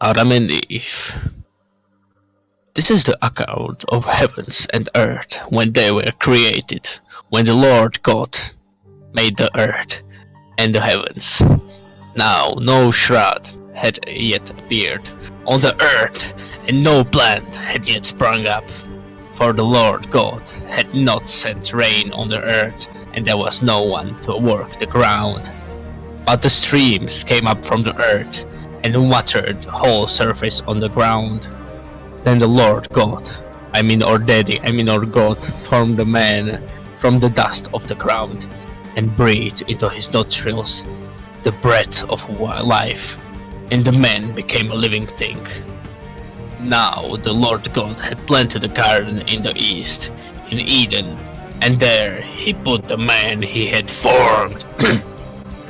Adam and Eve. This is the account of heavens and earth when they were created, when the Lord God made the earth and the heavens. Now no shroud had yet appeared on the earth, and no plant had yet sprung up. For the Lord God had not sent rain on the earth, and there was no one to work the ground. But the streams came up from the earth, and watered the whole surface on the ground. Then the Lord God, our God, formed the man from the dust of the ground, and breathed into his nostrils the breath of life, and the man became a living thing. Now the Lord God had planted a garden in the east, in Eden, and there he put the man he had formed.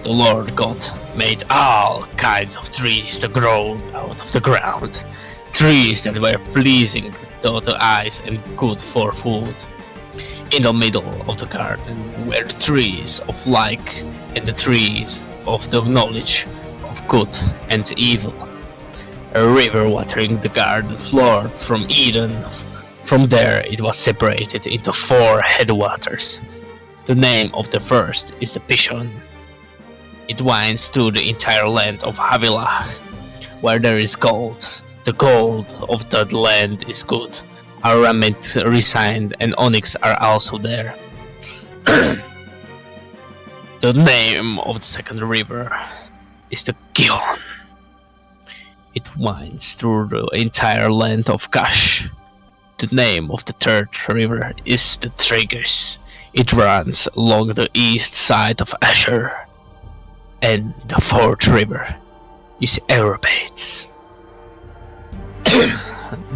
The Lord God made all kinds of trees to grow out of the ground, trees that were pleasing to the eyes and good for food. In the middle of the garden were the trees of life and the trees of the knowledge of good and evil. A river watering the garden flowed from Eden. From there it was separated into 4 headwaters. The name of the first is the Pishon. It winds through the entire land of Havilah, where there is gold. The gold of that land is good. Aramith, Resigned, and Onyx are also there. The name of the second river is the Gihon. It winds through the entire land of Kash. The name of the third river is the Tigris. It runs along the east side of Asher. And the fourth river is Arabates.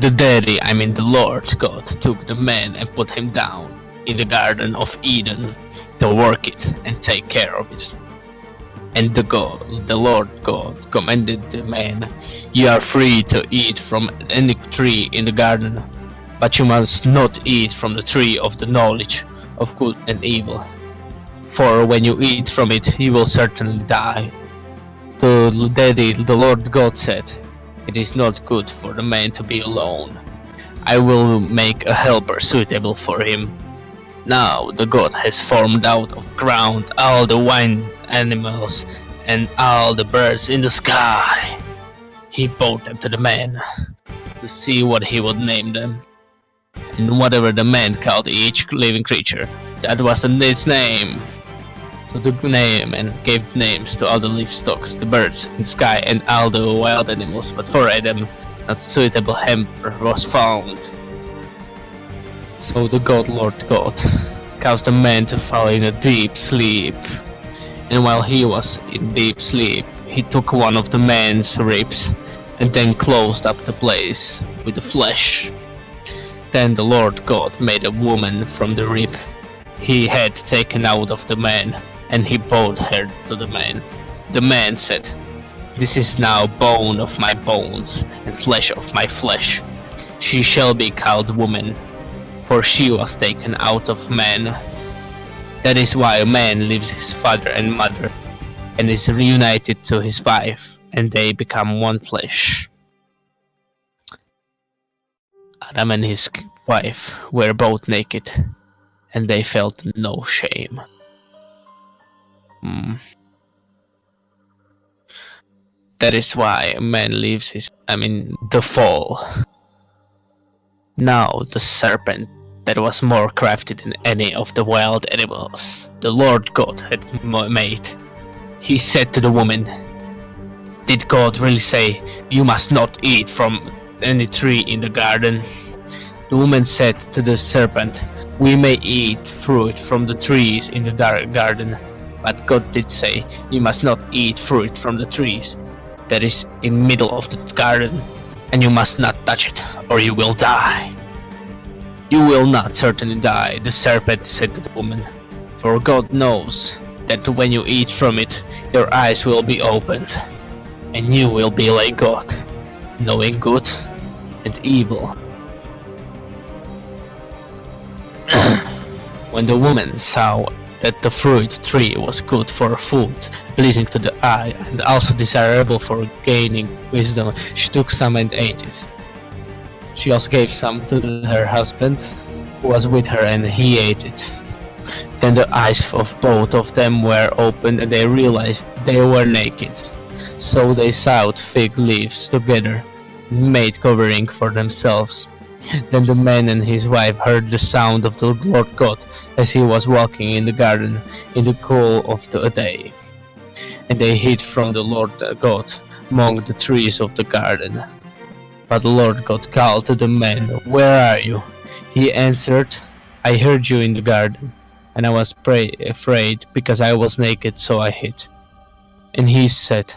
The Lord God took the man and put him down in the Garden of Eden to work it and take care of it. And the Lord God commanded the man, "You are free to eat from any tree in the garden, but you must not eat from the tree of the knowledge of good and evil. For when you eat from it, you will certainly die." The Lord God said, "It is not good for the man to be alone. I will make a helper suitable for him." Now the God has formed out of ground all the wild animals and all the birds in the sky. He brought them to the man to see what he would name them. And whatever the man called each living creature, that was its name. So the name and gave names to all the livestock, the birds in the sky, and all the wild animals. But for Adam, not suitable helper was found. So the Lord God caused the man to fall in a deep sleep. And while he was in deep sleep, he took one of the man's ribs and then closed up the place with the flesh. Then the Lord God made a woman from the rib he had taken out of the man, and he brought her to the man. The man said, "This is now bone of my bones and flesh of my flesh. She shall be called woman, for she was taken out of man. That is why a man leaves his father and mother and is reunited to his wife, and they become one flesh." Adam and his wife were both naked, and they felt no shame. That is why a man leaves the fall. Now the serpent that was more crafty than any of the wild animals the Lord God had made, he said to the woman, "Did God really say, 'You must not eat from any tree in the garden'?" The woman said to the serpent, "We may eat fruit from the trees in the garden, but God did say, 'You must not eat fruit from the trees that is in the middle of the garden, and you must not touch it, or you will die.'" "You will not certainly die," the serpent said to the woman, "for God knows that when you eat from it, your eyes will be opened, and you will be like God, knowing good and evil." When the woman saw that the fruit tree was good for food, pleasing to the eye, and also desirable for gaining wisdom. She took some and ate it. She also gave some to her husband, who was with her, and he ate it. Then the eyes of both of them were opened, and they realized they were naked. So they sewed fig leaves together and made covering for themselves. Then the man and his wife heard the sound of the Lord God as he was walking in the garden in the cool of the day. And they hid from the Lord God among the trees of the garden. But the Lord God called to the man, "Where are you?" He answered, "I heard you in the garden, and I was afraid because I was naked, so I hid." And he said,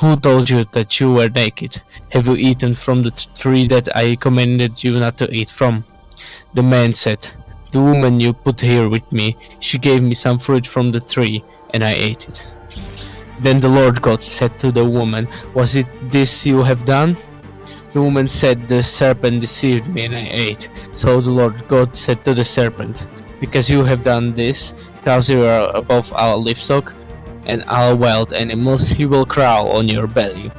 "Who told you that you were naked? Have you eaten from the tree that I commanded you not to eat from?" The man said, "The woman you put here with me, she gave me some fruit from the tree, and I ate it." Then the Lord God said to the woman, "Was it this you have done?" The woman said, "The serpent deceived me, and I ate." So the Lord God said to the serpent, "Because you have done this, because you are above all livestock and all wild animals, you will crawl on your belly,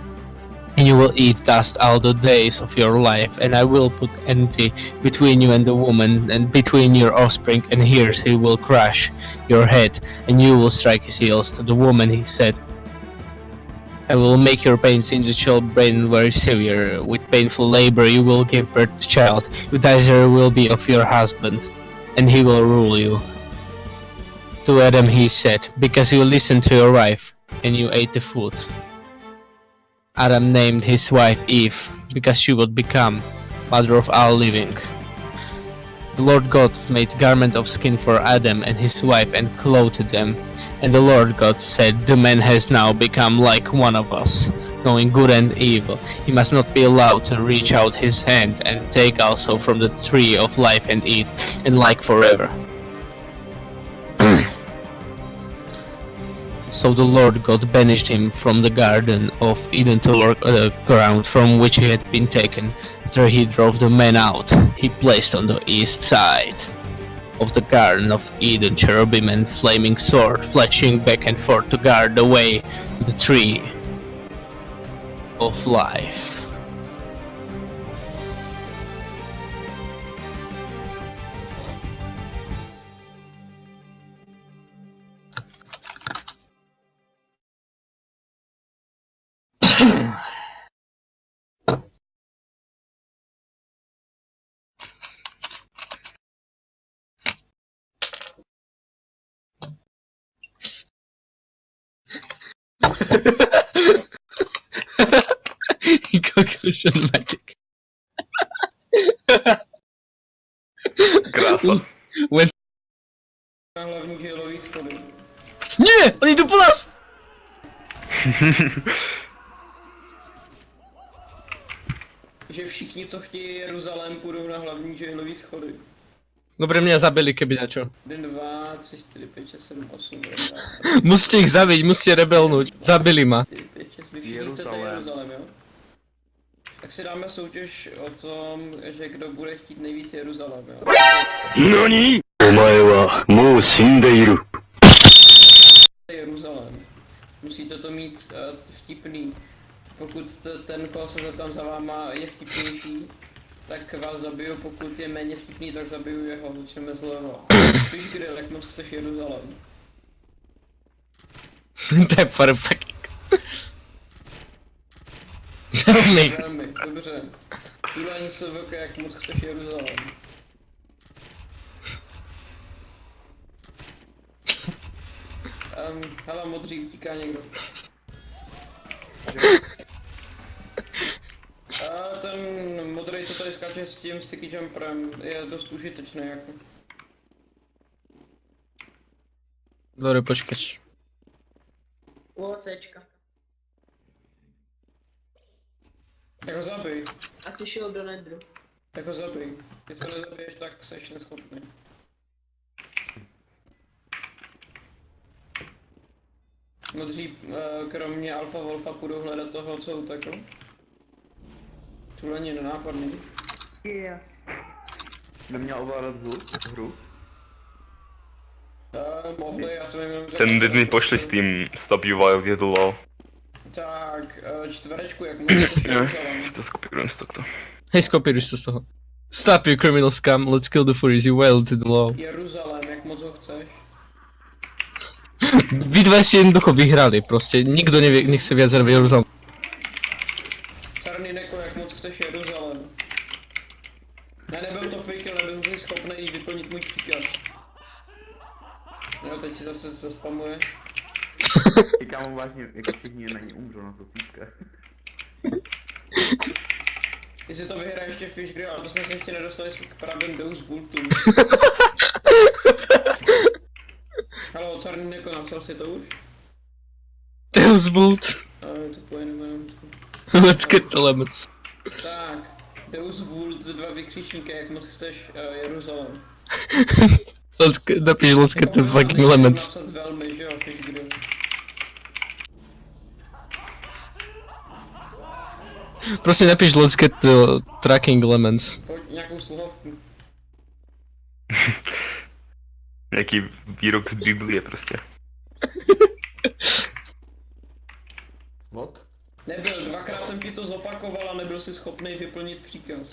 and you will eat dust all the days of your life, and I will put enmity between you and the woman, and between your offspring and hers. He will crush your head, and you will strike his heels." To the woman he said, "I will make your pains in the childbearing very severe. With painful labor you will give birth to child. Your desire will be of your husband, and he will rule you." To Adam he said, "Because you listened to your wife, and you ate the fruit." Adam named his wife Eve, because she would become mother of all living. The Lord God made garment of skin for Adam and his wife and clothed them. And the Lord God said, "The man has now become like one of us, knowing good and evil. He must not be allowed to reach out his hand and take also from the tree of life and eat, and like forever." So the Lord God banished him from the garden of Eden to work the ground from which he had been taken. After he drove the man out, he placed on the east side of the Garden of Eden cherubim and flaming sword, flashing back and forth to guard the way to the tree of life. Conclusion magic. Krása. When... Na hlavní želový schody. Nie! Oni jdu po nás! Že všichni, co chtějí Jeruzalém, půjdou na hlavní želový schody. Dobre, mňa zabili, keby dačo. 1, 2, 3, 4, 5, 6, 7, 8, 9, 10, Musíte ich zabiť, musíte rebelnúť. Zabili ma. 4, 5, 6, vy všichni chcete Jeruzalém, jo? Tak si dáme soutěž o tom, že kdo bude chtít nejvíc Jeruzalém, jo? NANI?! お前はもう死んでいる。 Jeruzalém. Musíte to mít vtipný. Pokud ten, koho se zeptám za váma, je vtipnější, tak vás zabiju, pokud je méně vtipný, tak zabiju jeho, začneme zleva. Fish grill, jak moc chceš Jeruzalém? To je fucking. Velmi, dobře. Pílání se vlka, jak moc chceš Jeruzalém? Hele, modří, utíká někdo. A ten modrý, co tady skáče s tím sticky jumperem, je dost užitečný jako. Dobre, počkať. OCčka. Tak ho zabij. Asi šel do nedru. Tak ho zabij. Když ho nezabiješ, tak seš neschopný. Modří, kromě Alfa Wolfa půjdou hledat toho, co utekl. Tohle je nenápadný. Neměl ovládat hru? Mohli, já jsem jenom řekl... Ten Disney pošli s tím Stop You While You Do Low. Tak, čtverečku, jak můžeš to Jo, šel. si to skopírujem z takto. Hej, skopíruj se z toho. Stop you criminal scum, let's kill the furries, you violated the law. Jeruzalém, jak moc ho chceš? Vy dva si jednoducho vyhrali, prostě nikdo nechce viac hrať v Jeruzalém. Černý neko, jak moc chceš Jeruzalém? Ne, nebyl to faker, nebyl jsi schopný vyplnit můj příkaz. Jo, teď si zase zaspamuje. Kámo, vážně, jako všichni na ní umřou na to týpka. Jestli to vyhraje ještě Fish Grill, ale to jsme se ještě nedostali k pravým Deus VULTům. Halo, Černý neko, napsal si to už? Deus VULT. Je to po jiném jenomtku. Let's get the lemons. Tak, Deus VULT, 2 vykřičníky, jak moc chceš Jeruzalém. Napiš let's get the fucking lemons. Napsat velmi, že jo, Fish Grill. Prostě napiš let's get the tracking lemons. Pojď nějakou sluhovku. Nějaký výrok z Biblie prostě. What? Nebyl, dvakrát jsem ti to zopakoval a nebyl si schopný vyplnit příkaz.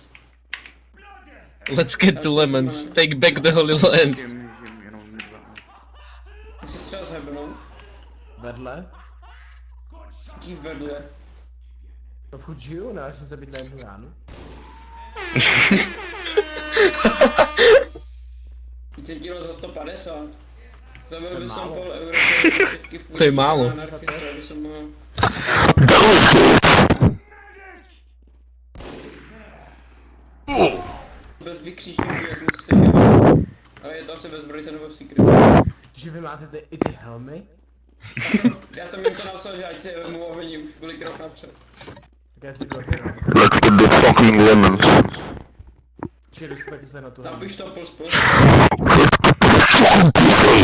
Let's get the lemons, take back the Holy Land. Jenom dva. Jsi třeba zhebnout? Vedle? Jdi vedle. To furt žiju, ne? Až jsem zabít na jednu ránu. Teď kilo za 150. Zabil by som málo. pol euro, všetky furt. To je málo. Anarchista, aby som mohl... Bez vykříčníků, jak moc chceš jít. Ale je to asi bez zbrojce nebo v secret. Takže vy máte i ty helmy? Já jsem jim to napsal, že ať si je vemu a oni už byli krok napřed. Tak já si to hledám. Let's get the fucking lemons. Čili jsi taky se na tu helmu. Napiš to plus. Fucking piece of